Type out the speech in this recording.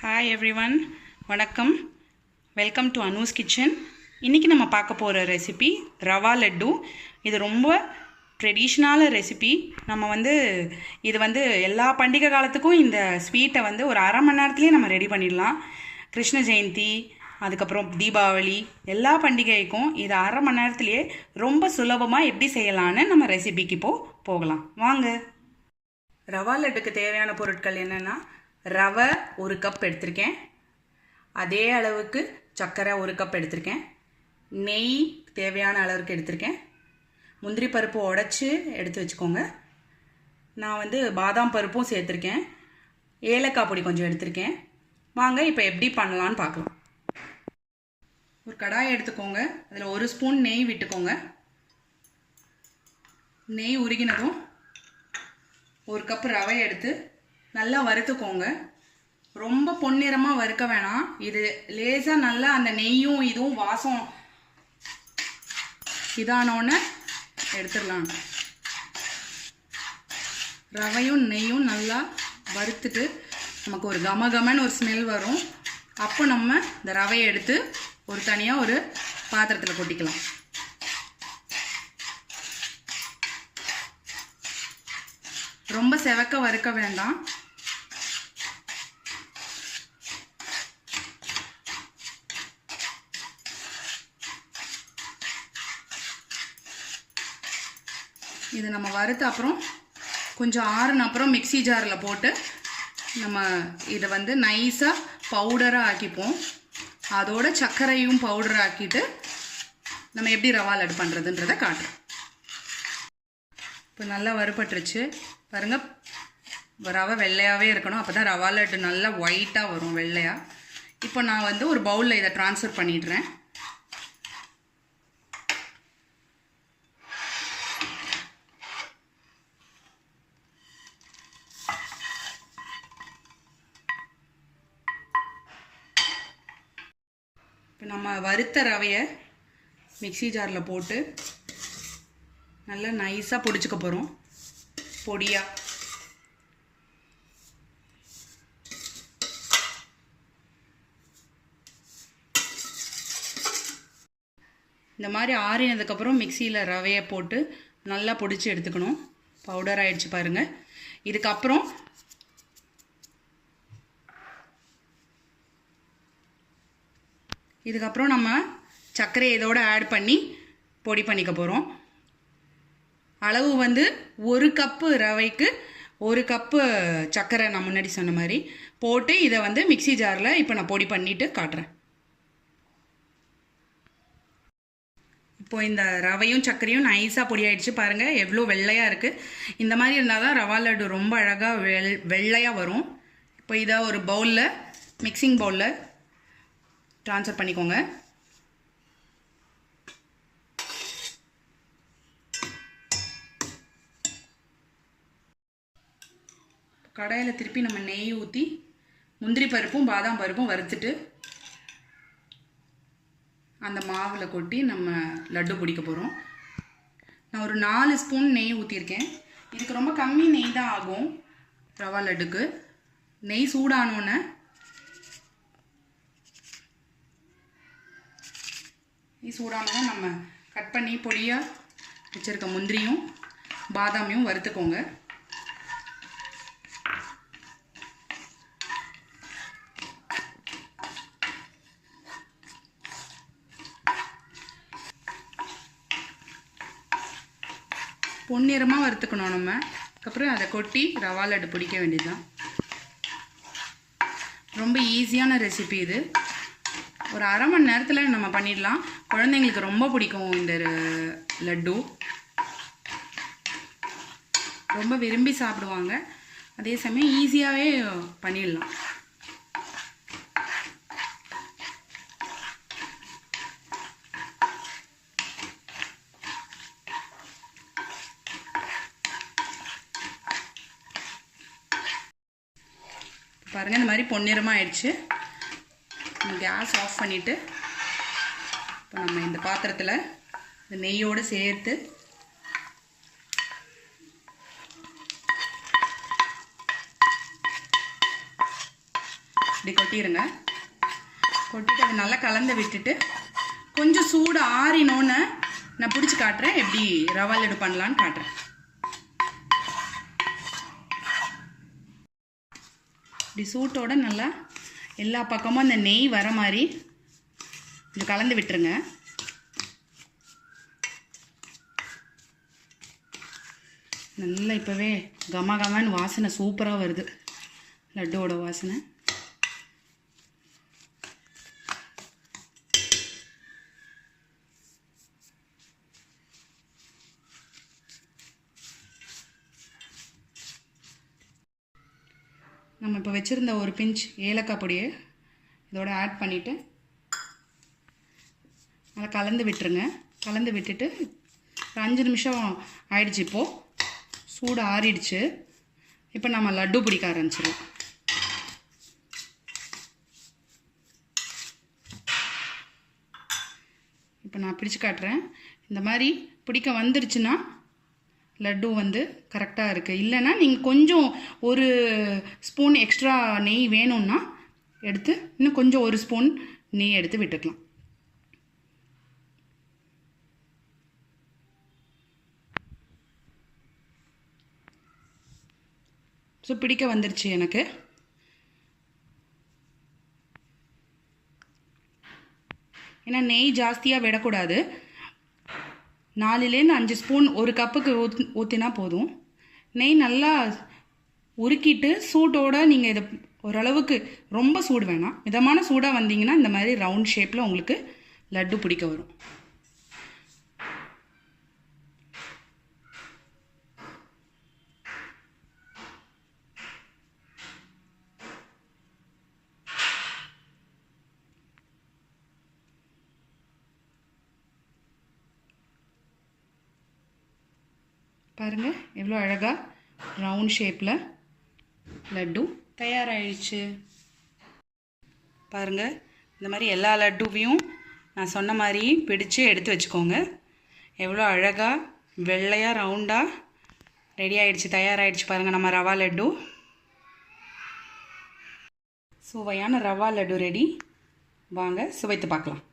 Hi everyone, வணக்கம். Welcome to Anu's kitchen. இன்றைக்கி நம்ம பார்க்க போகிற ரெசிபி ரவா லட்டு. இது ரொம்ப ட்ரெடிஷ்னலான ரெசிபி. நம்ம இது எல்லா பண்டிகை காலத்துக்கும் இந்த ஸ்வீட்டை ஒரு அரை மணி நேரத்துலேயே நம்ம ரெடி பண்ணிடலாம். கிருஷ்ண ஜெயந்தி, அதுக்கப்புறம் தீபாவளி, எல்லா பண்டிகைக்கும் இது அரை மணி நேரத்துலேயே ரொம்ப சுலபமாக எப்படி செய்யலான்னு நம்ம ரெசிபிக்கு போகலாம் வாங்க. ரவா லட்டுக்கு தேவையான பொருட்கள் என்னென்னா, ரவை 1 கப் எடுத்திருக்கேன், அதே அளவுக்கு சர்க்கரை 1 கப் எடுத்திருக்கேன், நெய் தேவையான அளவுக்கு எடுத்திருக்கேன், முந்திரி பருப்பு உடச்சி எடுத்து வச்சுக்கோங்க. நான் பாதாம் பருப்பும் சேர்த்துருக்கேன், ஏலக்காய் பொடி கொஞ்சம் எடுத்திருக்கேன். வாங்க இப்போ எப்படி பண்ணலான்னு பார்க்கலாம். ஒரு கடாயை எடுத்துக்கோங்க, அதில் 1 ஸ்பூன் நெய் விட்டுக்கோங்க. நெய் உருகினதும் 1 கப் ரவை எடுத்து நல்லா வறுத்துக்கோங்க. ரொம்ப பொன்னிறமாக வறுக்க வேணாம். இது லேசாக நல்லா அந்த நெய்யும் இதுவும் வாசம் இதானோன்னு எடுத்துடலாம். ரவையும் நெய்யும் நல்லா வறுத்துட்டு நமக்கு ஒரு கமகமன்னு ஒரு ஸ்மெல் வரும். அப்போ நம்ம இந்த ரவையை எடுத்து தனியாக ஒரு பாத்திரத்தில் கொட்டிக்கலாம். ரொம்ப செவக்க வறுக்க வேண்டாம். இது நம்ம வறுத்த அப்புறம் கொஞ்சம் ஆறுன அப்புறம் மிக்ஸி ஜாரில் போட்டு நம்ம இதை நைஸாக பவுடராக ஆக்கிப்போம். அதோட சர்க்கரையும் பவுடர் ஆக்கிட்டு நம்ம எப்படி ரவா லட்டு பண்ணுறதுன்றதை காட்டுறோம். இப்போ நல்லா வறுபட்டுருச்சு பாருங்கள். ரவை வெள்ளையாகவே இருக்கணும், அப்போ தான் ரவா லட்டு நல்லா ஒயிட்டாக வரும், வெள்ளையாக. இப்போ நான் ஒரு பவுலில் இதை ட்ரான்ஸ்ஃபர் பண்ணிடுறேன். இப்போ நம்ம வறுத்த ரவையை மிக்ஸி ஜாரில் போட்டு நல்லா நைஸாக பொடிச்சுக்க போகிறோம், பொடியாக. இந்த மாதிரி ஆறினதுக்கப்புறம் மிக்சியில் ரவையை போட்டு நல்லா பொடிச்சு எடுத்துக்கணும். பவுடர் ஆகிடுச்சு பாருங்கள். இதுக்கப்புறம் நம்ம சர்க்கரை இதோடு ஆட் பண்ணி பொடி பண்ணிக்க போகிறோம். அளவு 1 கப்பு ரவைக்கு 1 கப்பு சர்க்கரை நான் முன்னாடி சொன்ன மாதிரி போட்டு இதை மிக்ஸி ஜாரில் இப்போ நான் பொடி பண்ணிவிட்டு காட்டுறேன். இப்போ இந்த ரவையும் சர்க்கரையும் நைஸாக பொடி ஆகிடுச்சு பாருங்கள், எவ்வளோ வெள்ளையாக இருக்குது. இந்த மாதிரி இருந்தால் தான் ரவா லட்டு ரொம்ப அழகாக வெள்ளையாக வரும். இப்போ இதை ஒரு பவுலில், மிக்சிங் பவுலில் ட்ரான்ஸ்ஃபர் பண்ணிக்கோங்க. கடாயில் திருப்பி நம்ம நெய் ஊற்றி முந்திரி பருப்பும் பாதாம் பருப்பும் வறுத்துட்டு அந்த மாவில் கொட்டி நம்ம லட்டு பிடிக்க போகிறோம். நான் ஒரு 4 ஸ்பூன் நெய் ஊற்றிருக்கேன். இதுக்கு ரொம்ப கம்மி நெய் தான் ஆகும் ரவா லட்டுக்கு. நெய் சூடானோன்னே நம்ம கட் பண்ணி பொடியாக வச்சுருக்க முந்திரியும் பாதாமையும் வறுத்துக்கோங்க. பொன்னிறமாக வறுத்துக்கணும் நம்ம. அதுக்கப்புறம் அதை கொட்டி ரவா லட்டு பிடிக்க வேண்டியதுதான். ரொம்ப ஈஸியான ரெசிபி இது. ஒரு அரை மணி நேரத்தில் நம்ம பண்ணிடலாம். குழந்தைங்களுக்கு ரொம்ப பிடிக்கும் இந்த லட்டு, ரொம்ப விரும்பி சாப்பிடுவாங்க. அதே சமயம் ஈஸியாகவே பண்ணிடலாம். பாருங்கள், இந்த மாதிரி பொன்னிறமாக ஆயிடுச்சு. கேஸ் ஆஃப் பண்ணிவிட்டு இப்போ நம்ம இந்த பாத்திரத்தில் இந்த நெய்யோடு சேர்த்து இப்படி கொட்டிடுங்க. கொட்டிட்டு அதை நல்லா கலந்து விட்டுட்டு கொஞ்சம் சூடு ஆறினோன்னு நான் பிடிச்சி காட்டுறேன், எப்படி ரவா லட்டு பண்ணலான்னு காட்டுறேன். இப்படி சூட்டோட நல்லா எல்லா பக்கமும் அந்த நெய் வர மாதிரி கொஞ்சம் கலந்து விட்டுருங்க. நல்லா இப்போவே கமகமான்னு வாசனை சூப்பராக வருது, லட்டோட வாசனை. நம்ம இப்போ வச்சுருந்த ஒரு பிஞ்ச் ஏலக்காய் பொடியை இதோட ஆட் பண்ணிவிட்டு நல்லா கலந்து விட்டுருங்க. கலந்து விட்டுட்டு ஒரு 5 நிமிஷம் ஆயிடுச்சு. இப்போது சூடு ஆறிடுச்சு. இப்போ நம்ம லட்டு பிடிக்க ஆரம்பிச்சிடலாம். இப்போ நான் பிடிச்சு காட்டுறேன். இந்த மாதிரி பிடிக்க வந்துருச்சுன்னா லட்டு வந்து கரெக்டாக இருக்குது. இல்லைன்னா நீங்கள் கொஞ்சம் ஒரு ஸ்பூன் எக்ஸ்ட்ரா நெய் வேணும்னா எடுத்து இன்னும் கொஞ்சம் ஒரு ஸ்பூன் நெய் எடுத்து விட்டுக்கலாம். ஸோ பிடிக்க வந்துருச்சு எனக்கு. ஏன்னா நெய் ஜாஸ்தியாக விடக்கூடாது. 4லேருந்து 5 ஸ்பூன் ஒரு கப்புக்கு ஊற்றினா போதும். நெய் நல்லா உருக்கிட்டு சூட்டோடு நீங்கள் இதை ஓரளவுக்கு ரொம்ப சூடு வேணாம், மிதமான சூடாக வந்தீங்கன்னா இந்த மாதிரி ரவுண்ட் ஷேப்பில் உங்களுக்கு லட்டு பிடிக்க வரும். பாருங்கள் எவ்வளோ அழகாக ரவுண்ட் ஷேப்பில் லட்டு தயாராகிடுச்சு. பாருங்கள் இந்த மாதிரி எல்லா லட்டுவையும் நான் சொன்ன மாதிரி பிடிச்சு எடுத்து வச்சுக்கோங்க. எவ்வளோ அழகாக வெள்ளையாக ரவுண்டாக ரெடி ஆகிடுச்சு, தயாராகிடுச்சு. பாருங்கள் நம்ம ரவா லட்டு, சுவையான ரவா லட்டு ரெடி. வாங்க சுவைத்து பார்க்கலாம்.